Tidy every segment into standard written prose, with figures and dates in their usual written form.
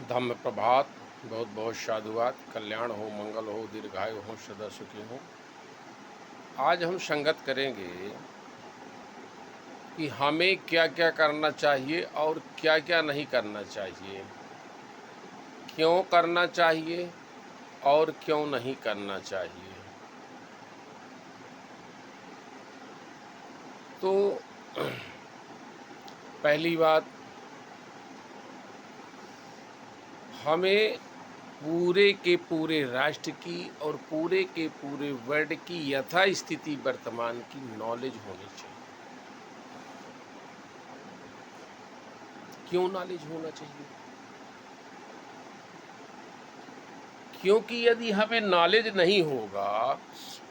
धम्म प्रभात। बहुत बहुत साधुवाद। कल्याण हो, मंगल हो, दीर्घायु हो, सदा सुखी हो। आज हम संगत करेंगे कि हमें क्या क्या करना चाहिए और क्या क्या नहीं करना चाहिए, क्यों करना चाहिए और क्यों नहीं करना चाहिए। तो पहली बात, हमें पूरे के पूरे राष्ट्र की और पूरे के पूरे वर्ल्ड की यथास्थिति वर्तमान की नॉलेज होनी चाहिए। क्यों नॉलेज होना चाहिए? क्योंकि यदि हमें नॉलेज नहीं होगा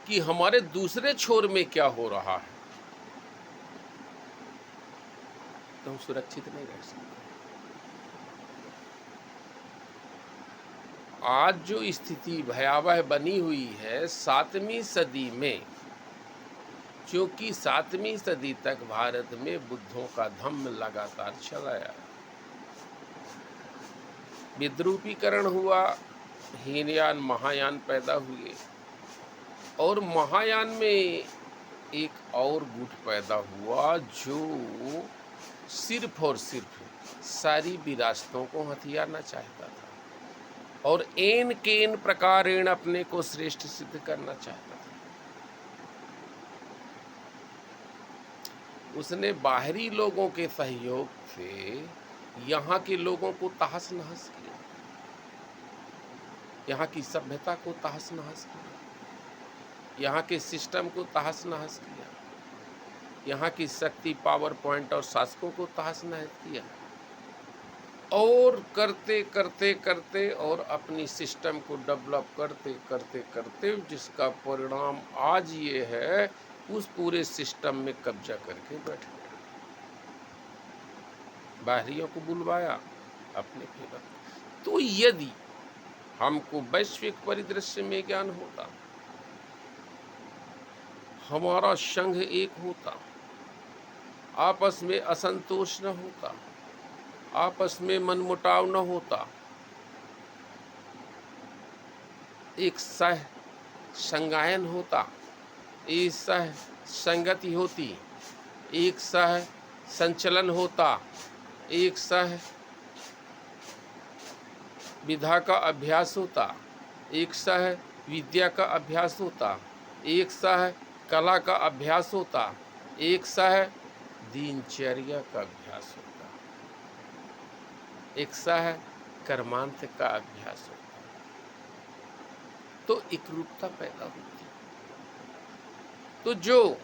कि हमारे दूसरे छोर में क्या हो रहा है, तो हम सुरक्षित नहीं रह सकते। आज जो स्थिति भयावह बनी हुई है 7वीं सदी में, क्योंकि 7वीं सदी तक भारत में बुद्धों का धम्म लगातार चलाया, विद्रूपीकरण हुआ, हीनयान महायान पैदा हुए और महायान में एक और गुट पैदा हुआ जो सिर्फ और सिर्फ सारी विरासतों को हथियाना चाहता था और एन केन प्रकारेण अपने को श्रेष्ठ सिद्ध करना चाहता था। उसने बाहरी लोगों के सहयोग से यहाँ के लोगों को तहस नहस किया, यहाँ की सभ्यता को तहस नहस किया, यहाँ के सिस्टम को तहस नहस किया, यहाँ की शक्ति, पावर पॉइंट और शासकों को तहस नहस किया और करते करते करते और अपनी सिस्टम को डेवलप करते करते करते जिसका परिणाम आज ये है, उस पूरे सिस्टम में कब्जा करके बैठ गया। बाहरियों को बुलवाया अपने फेवर। तो यदि हमको वैश्विक परिदृश्य में ज्ञान होता, हमारा संघ एक होता, आपस में असंतोष न होता, आपस में मनमुटाव न होता, एक सह संगायन होता, एक सह संगति होती, एक सह संचलन होता, एक सह विधा का अभ्यास होता, एक सह विद्या का अभ्यास होता, एक सह कला का अभ्यास होता, एक सह दिनचर्या का अभ्यास होता, एक सह कर्मांत का अभ्यास होता, तो एकरूपता पैदा होती। तो जो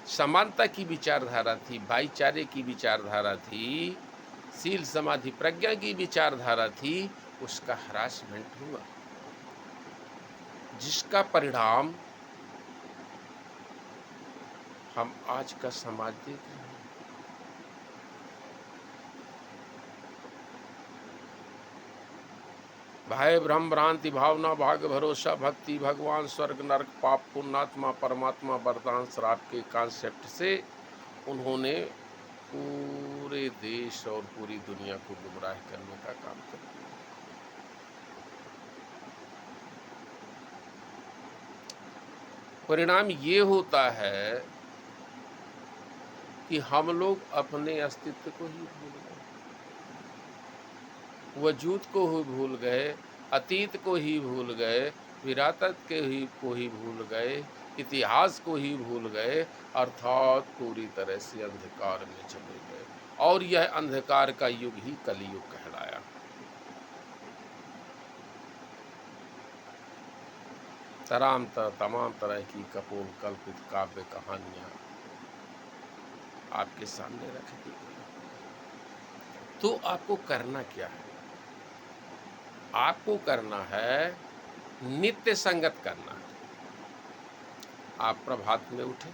समानता की विचारधारा थी, भाईचारे की विचारधारा थी, शील समाधि प्रज्ञा की विचारधारा थी, उसका हरासमेंट हुआ, जिसका परिणाम हम आज का समाज देख रहे हैं। भय भ्रम भ्रांति भावना भाग्य भरोसा भक्ति भगवान स्वर्ग नरक पाप पुण्यात्मा परमात्मा वरदान श्राप के कॉन्सेप्ट से उन्होंने पूरे देश और पूरी दुनिया को गुमराह करने का काम कर दिया। परिणाम ये होता है कि हम लोग अपने अस्तित्व को ही भूल गए, वजूद को ही भूल गए, अतीत को ही भूल गए, विरासत को ही भूल गए, इतिहास को ही भूल गए, अर्थात पूरी तरह से अंधकार में चले गए। और यह अंधकार का युग ही कलयुग कहलाया। तमाम तरह की कपोल कल्पित काव्य कहानियां आपके सामने रख दी गई। तो आपको करना क्या है? आपको करना है नित्य संगत करना है। आप प्रभात में उठे,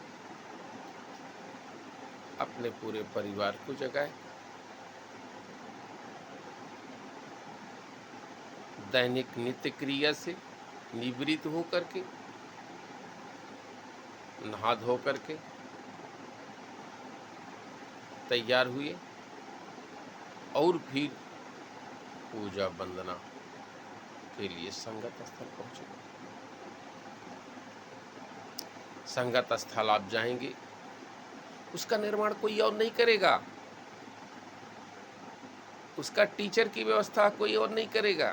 अपने पूरे परिवार को जगाए, दैनिक नित्य क्रिया से निवृत्त हो करके, नहा धो करके तैयार हुए और फिर पूजा वंदना के लिए संगत स्थल पहुँचे। संगत स्थल आप जाएंगे, उसका निर्माण कोई और नहीं करेगा, उसका टीचर की व्यवस्था कोई और नहीं करेगा,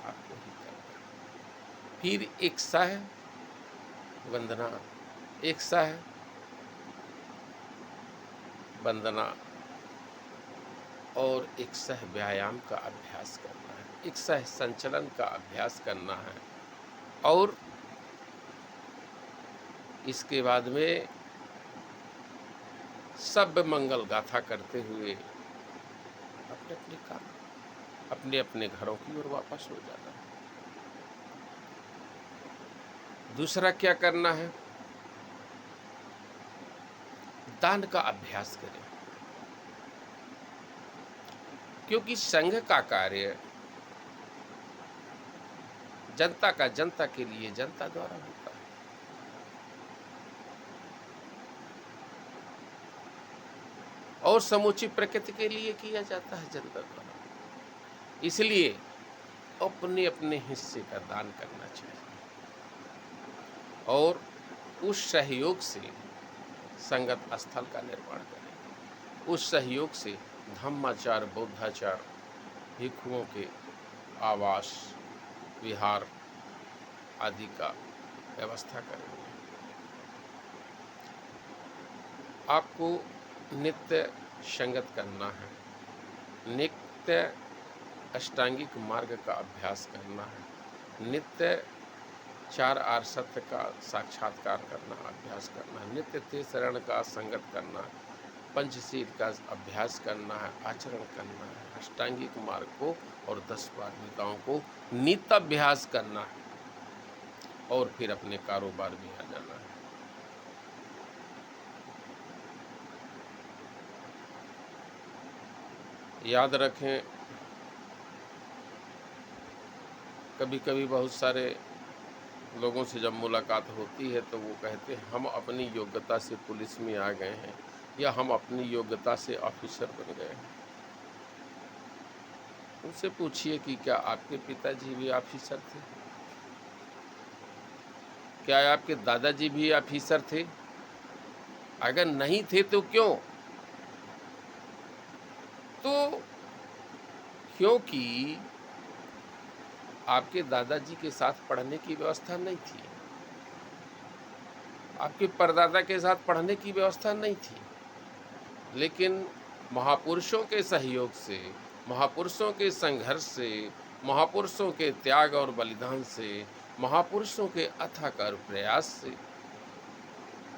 आपको ही करना। फिर एक सह वंदना, एक सह वंदना और एक सह व्यायाम का अभ्यास करना है, एक सह संचलन का अभ्यास करना है। और इसके बाद में सब मंगल गाथा करते हुए अपने अपने काम, अपने अपने घरों की ओर वापस हो जाना है। दूसरा क्या करना है? दान का अभ्यास करें, क्योंकि संघ का कार्य जनता का जनता के लिए जनता द्वारा होता है। और समूची प्रकृति के लिए किया जाता है जनता द्वारा। इसलिए अपने अपने हिस्से का दान करना चाहिए और उस सहयोग से संगत स्थल का निर्माण करें। उस सहयोग से धम्माचार बौद्धाचार भिक्षुओं के आवास विहार आदि का व्यवस्था करेंगे। आपको नित्य संगत करना है, नित्य अष्टांगिक मार्ग का अभ्यास करना है, नित्य 4 आर्य सत्य का साक्षात्कार करना अभ्यास करना है, नित्य तेसरण का संगत करना है, पंचशील का अभ्यास करना है, आचरण करना है, अष्टांगिक मार्ग को और 10 पारमिताओं को नित्याभ्यास करना है और फिर अपने कारोबार में आ जाना है। याद रखें, कभी कभी बहुत सारे लोगों से जब मुलाकात होती है तो वो कहते हैं हम अपनी योग्यता से पुलिस में आ गए हैं या हम अपनी योग्यता से ऑफिसर बन गए हैं। उनसे पूछिए कि क्या आपके पिताजी भी ऑफिसर थे? क्या आपके दादाजी भी ऑफिसर थे? अगर नहीं थे तो क्यों? तो क्योंकि आपके दादाजी के साथ पढ़ने की व्यवस्था नहीं थी, आपके परदादा के साथ पढ़ने की व्यवस्था नहीं थी, लेकिन महापुरुषों के सहयोग से, महापुरुषों के संघर्ष से, महापुरुषों के त्याग और बलिदान से, महापुरुषों के अथक प्रयास से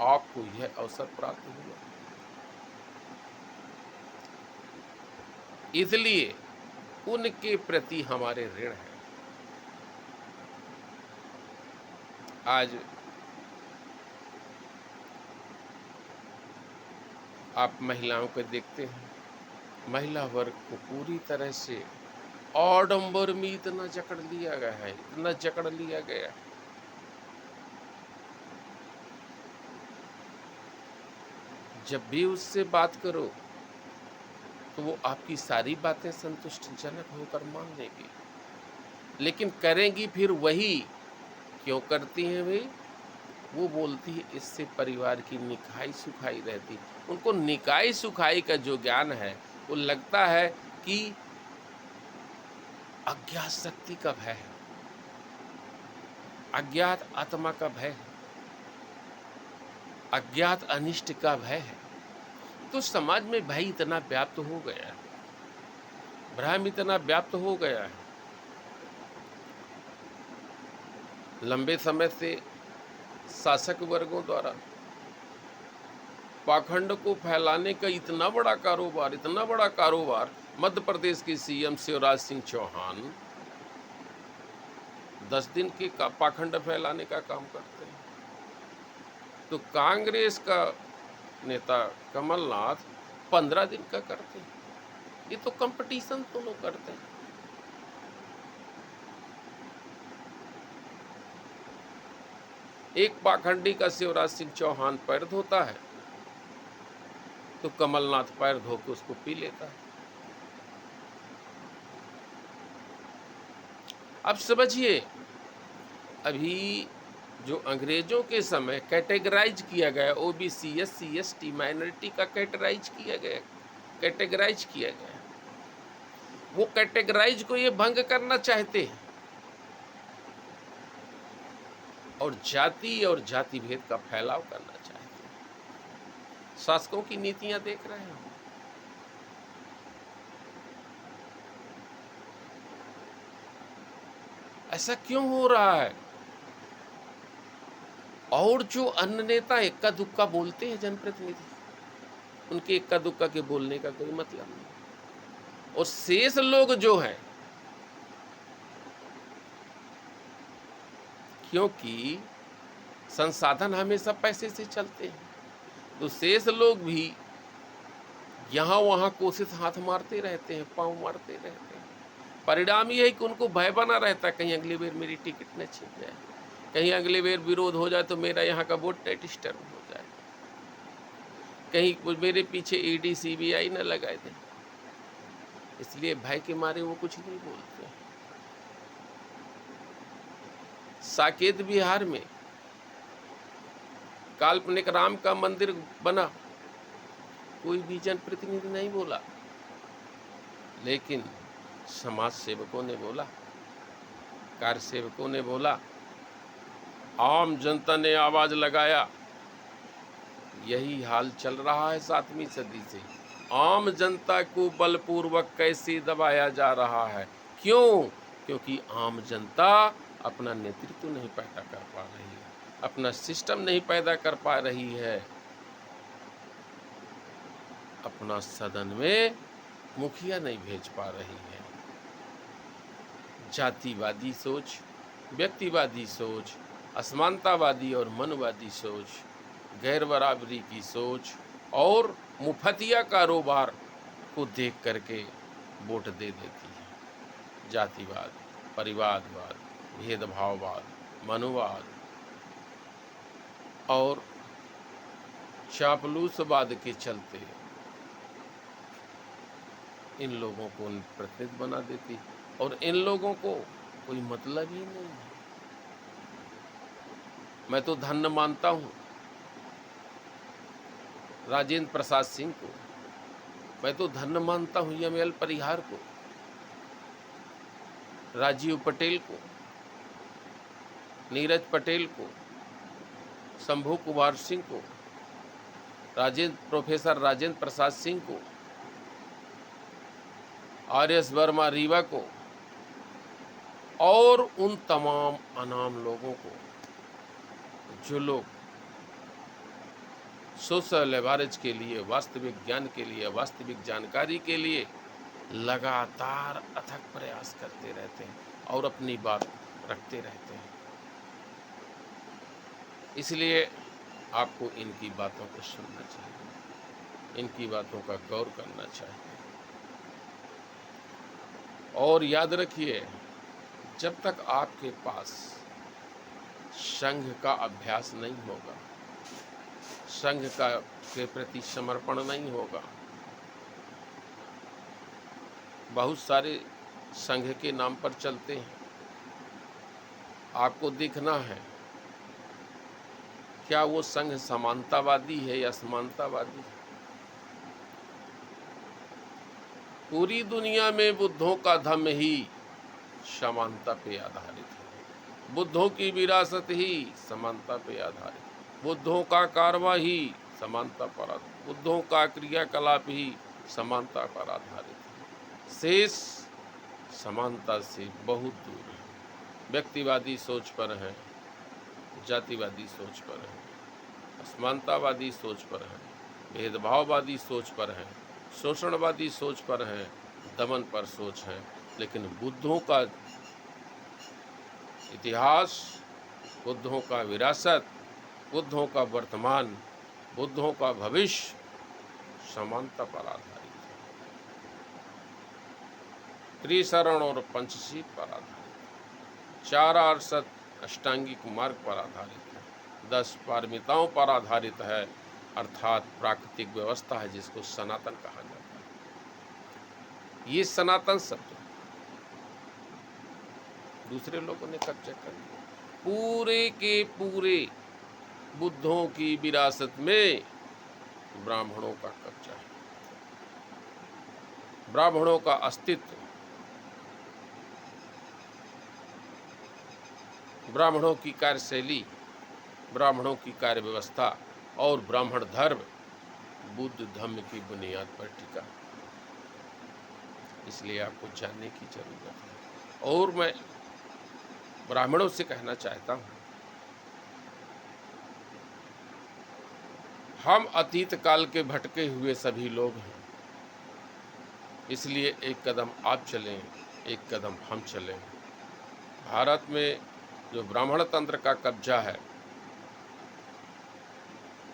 आपको यह अवसर प्राप्त हुआ। इसलिए उनके प्रति हमारे ऋण है। आज आप महिलाओं को देखते हैं, महिला वर्ग को पूरी तरह से आडंबर में इतना जकड़ लिया गया है, इतना जकड़ लिया गया। जब भी उससे बात करो तो वो आपकी सारी बातें संतुष्टिजनक होकर मान लेगी, लेकिन करेंगी फिर वही। क्यों करती हैं भाई? वो बोलती है इससे परिवार की निकाई सुखाई रहती। उनको निकाई सुखाई का जो ज्ञान है वो लगता है कि अज्ञात शक्ति का भय है, अज्ञात आत्मा का भय है, अज्ञात अनिष्ट का भय है। तो समाज में भय इतना व्याप्त हो गया है, भ्रम इतना व्याप्त हो गया है। लंबे समय से शासक वर्गों द्वारा पाखंड को फैलाने का इतना बड़ा कारोबार मध्य प्रदेश के सीएम शिवराज सिंह चौहान 10 दिन के पाखंड फैलाने का काम करते हैं, तो कांग्रेस का नेता कमलनाथ 15 दिन का करते हैं। ये तो कंपटीशन दोनों करते हैं। एक पाखंडी का शिवराज सिंह चौहान पैर धोता है तो कमलनाथ पैर धो के उसको पी लेता है। अब समझिए, अभी जो अंग्रेजों के समय कैटेगराइज किया गया, ओबीसी, एससी, एसटी, माइनॉरिटी का कैटेगराइज किया गया, वो कैटेगराइज को ये भंग करना चाहते हैं और जाति भेद का फैलाव करना चाहते हैं। शासकों की नीतियां देख रहे हैं। ऐसा क्यों हो रहा है? और जो अन्य नेता इक्का दुक्का बोलते हैं, जनप्रतिनिधि, उनके इक्का दुक्का के बोलने का कोई मतलब नहीं। और शेष लोग जो हैं, क्योंकि संसाधन हमेशा पैसे से चलते हैं, तो शेष लोग भी यहाँ वहाँ कोशिश हाथ मारते रहते हैं, पांव मारते रहते हैं। परिणाम ये है कि उनको भय बना रहता है, कहीं अगली बार मेरी टिकट न छिप जाए, कहीं अगली बार विरोध हो जाए तो मेरा यहाँ का वोट डिस्टर्ब हो जाए, कहीं मेरे पीछे ईडी सीबीआई न लगाए दे। इसलिए भय के मारे वो कुछ नहीं बोलते। साकेत बिहार में काल्पनिक राम का मंदिर बना, कोई भी जनप्रतिनिधि नहीं बोला, लेकिन समाज सेवकों ने बोला, कार्य सेवकों ने बोला, आम जनता ने आवाज लगाया। यही हाल चल रहा है 7वीं सदी से। आम जनता को बलपूर्वक कैसे दबाया जा रहा है? क्यों? क्योंकि आम जनता अपना नेतृत्व नहीं पैदा कर पा रही है, अपना सिस्टम नहीं पैदा कर पा रही है, अपना सदन में मुखिया नहीं भेज पा रही है। जातिवादी सोच, व्यक्तिवादी सोच, असमानतावादी और मनवादी सोच, गैर बराबरी की सोच और मुफतिया कारोबार को देख करके वोट दे देती है। जातिवाद, परिवारवाद, भेदभाववाद, मनुवाद और चापलूसवाद के चलते इन लोगों को प्रतिनिधि बना देती, और इन लोगों को कोई मतलब ही नहीं है। मैं तो धन्य मानता हूँ राजेंद्र प्रसाद सिंह को, मैं तो धन्य मानता हूँ यमएल परिहार को, राजीव पटेल को, नीरज पटेल को, शंभू कुमार सिंह को, प्रोफेसर राजेंद्र प्रसाद सिंह को, आर.एस. वर्मा रीवा को और उन तमाम अनाम लोगों को जो लोग सोशल एवरेज के लिए, वास्तविक ज्ञान के लिए, वास्तविक जानकारी के लिए लगातार अथक प्रयास करते रहते हैं और अपनी बात रखते रहते हैं। इसलिए आपको इनकी बातों को सुनना चाहिए, इनकी बातों का गौर करना चाहिए। और याद रखिए, जब तक आपके पास संघ का अभ्यास नहीं होगा, संघ का के प्रति समर्पण नहीं होगा, बहुत सारे संघ के नाम पर चलते हैं। आपको देखना है क्या वो संघ समानतावादी है या असमानतावादी है। पूरी दुनिया में बुद्धों का धम्म ही समानता पे आधारित है, बुद्धों की विरासत ही समानता पे आधारित है, बुद्धों का कारवा ही समानता पर आधारित, बुद्धों का क्रियाकलाप ही समानता पर आधारित है। शेष समानता से बहुत दूर है, व्यक्तिवादी सोच पर है, जातिवादी सोच पर है, असमानतावादी सोच पर है, भेदभाववादी सोच पर है, शोषणवादी सोच पर है, दमन पर सोच है। लेकिन बुद्धों का इतिहास, बुद्धों का विरासत, बुद्धों का वर्तमान, बुद्धों का भविष्य समानता पर आधारित है, त्रिशरण और पंचशील पर आधारित, 4 आर्षद अष्टांगिक मार्ग पर आधारित है, 10 पारमिताओं पर आधारित है, अर्थात प्राकृतिक व्यवस्था है जिसको सनातन कहा जाता है। ये सनातन शब्द दूसरे लोगों ने कब्जा कर लिया। पूरे के पूरे बुद्धों की विरासत में ब्राह्मणों का कब्जा है। ब्राह्मणों का अस्तित्व, ब्राह्मणों की कार्यशैली, ब्राह्मणों की कार्य व्यवस्था और ब्राह्मण धर्म बुद्ध धर्म की बुनियाद पर टिका। इसलिए आपको जानने की जरूरत है। और मैं ब्राह्मणों से कहना चाहता हूं, हम अतीत काल के भटके हुए सभी लोग हैं। इसलिए एक कदम आप चलें, एक कदम हम चलें। भारत में जो ब्राह्मण तंत्र का कब्जा है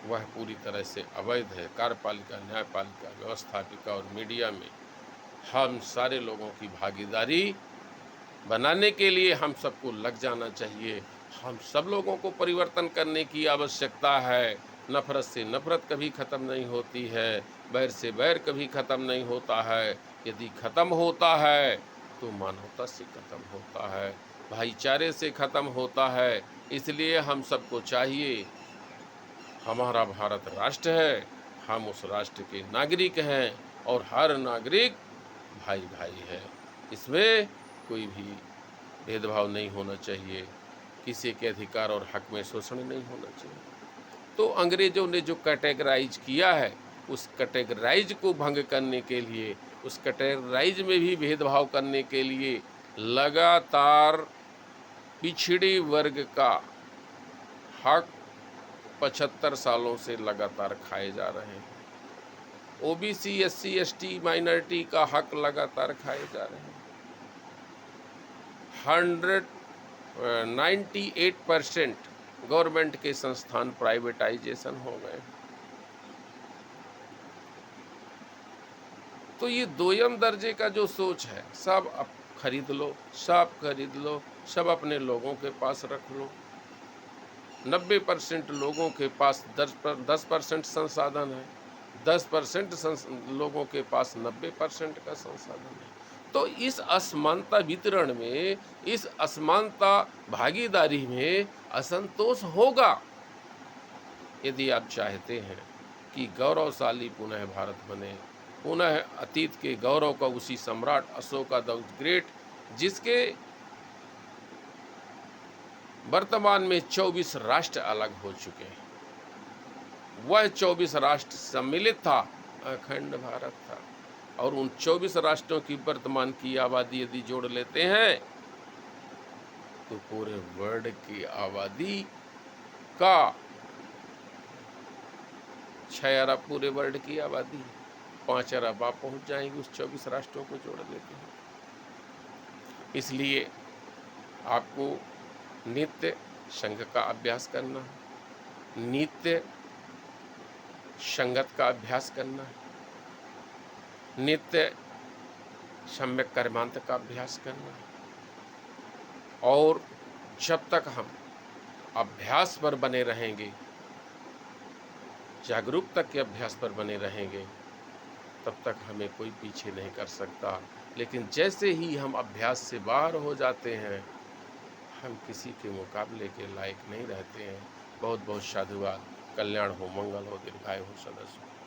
वह पूरी तरह से अवैध है। कार्यपालिका, न्यायपालिका, व्यवस्थापिका और मीडिया में हम सारे लोगों की भागीदारी बनाने के लिए हम सबको लग जाना चाहिए। हम सब लोगों को परिवर्तन करने की आवश्यकता है। नफरत से नफरत कभी ख़त्म नहीं होती है, बैर से बैर कभी ख़त्म नहीं होता है। यदि ख़त्म होता है तो मानवता से ख़त्म होता है, भाईचारे से ख़त्म होता है। इसलिए हम सबको चाहिए, हमारा भारत राष्ट्र है, हम उस राष्ट्र के नागरिक हैं और हर नागरिक भाई भाई है। इसमें कोई भी भेदभाव नहीं होना चाहिए, किसी के अधिकार और हक में शोषण नहीं होना चाहिए। तो अंग्रेजों ने जो कैटेगराइज किया है, उस कैटेगराइज को भंग करने के लिए, उस कैटेगराइज में भी भेदभाव करने के लिए लगातार पिछड़ी वर्ग का हक 75 सालों से लगातार खाए जा रहे हैं। ओबीसी, एससी, एसटी, माइनॉरिटी का हक लगातार खाए जा रहे हैं। 98% गवर्नमेंट के संस्थान प्राइवेटाइजेशन हो गए। तो ये दोयम दर्जे का जो सोच है, सब अब खरीद लो, सब खरीद लो, सब अपने लोगों के पास रख लो। 90% लोगों के पास 10% संसाधन है, 10% लोगों के पास 90% का संसाधन है। तो इस असमानता वितरण में, इस असमानता भागीदारी में असंतोष होगा। यदि आप चाहते हैं कि गौरवशाली पुनः भारत बने, पुनः अतीत के गौरव का उसी सम्राट अशोका द ग्रेट, जिसके वर्तमान में 24 राष्ट्र अलग हो चुके हैं, वह 24 राष्ट्र सम्मिलित था, अखंड भारत था। और उन 24 राष्ट्रों की वर्तमान की आबादी यदि जोड़ लेते हैं तो पूरे वर्ल्ड की आबादी का 6 अरब, पूरे वर्ल्ड की आबादी 5 अरब आप पहुँच जाएंगे उस 24 राष्ट्रों को जोड़ लेते हैं। इसलिए आपको नित्य संघ का अभ्यास करना है, नित्य संगत का अभ्यास करना है, नित्य सम्यक कर्मांत का अभ्यास करना है। और जब तक हम अभ्यास पर बने रहेंगे, जागरूकता के अभ्यास पर बने रहेंगे, तब तक हमें कोई पीछे नहीं कर सकता। लेकिन जैसे ही हम अभ्यास से बाहर हो जाते हैं, हम किसी के मुकाबले के लायक नहीं रहते हैं। बहुत बहुत साधुवाद। कल्याण हो, मंगल हो, दीर्घायु हो, सदा सुखी।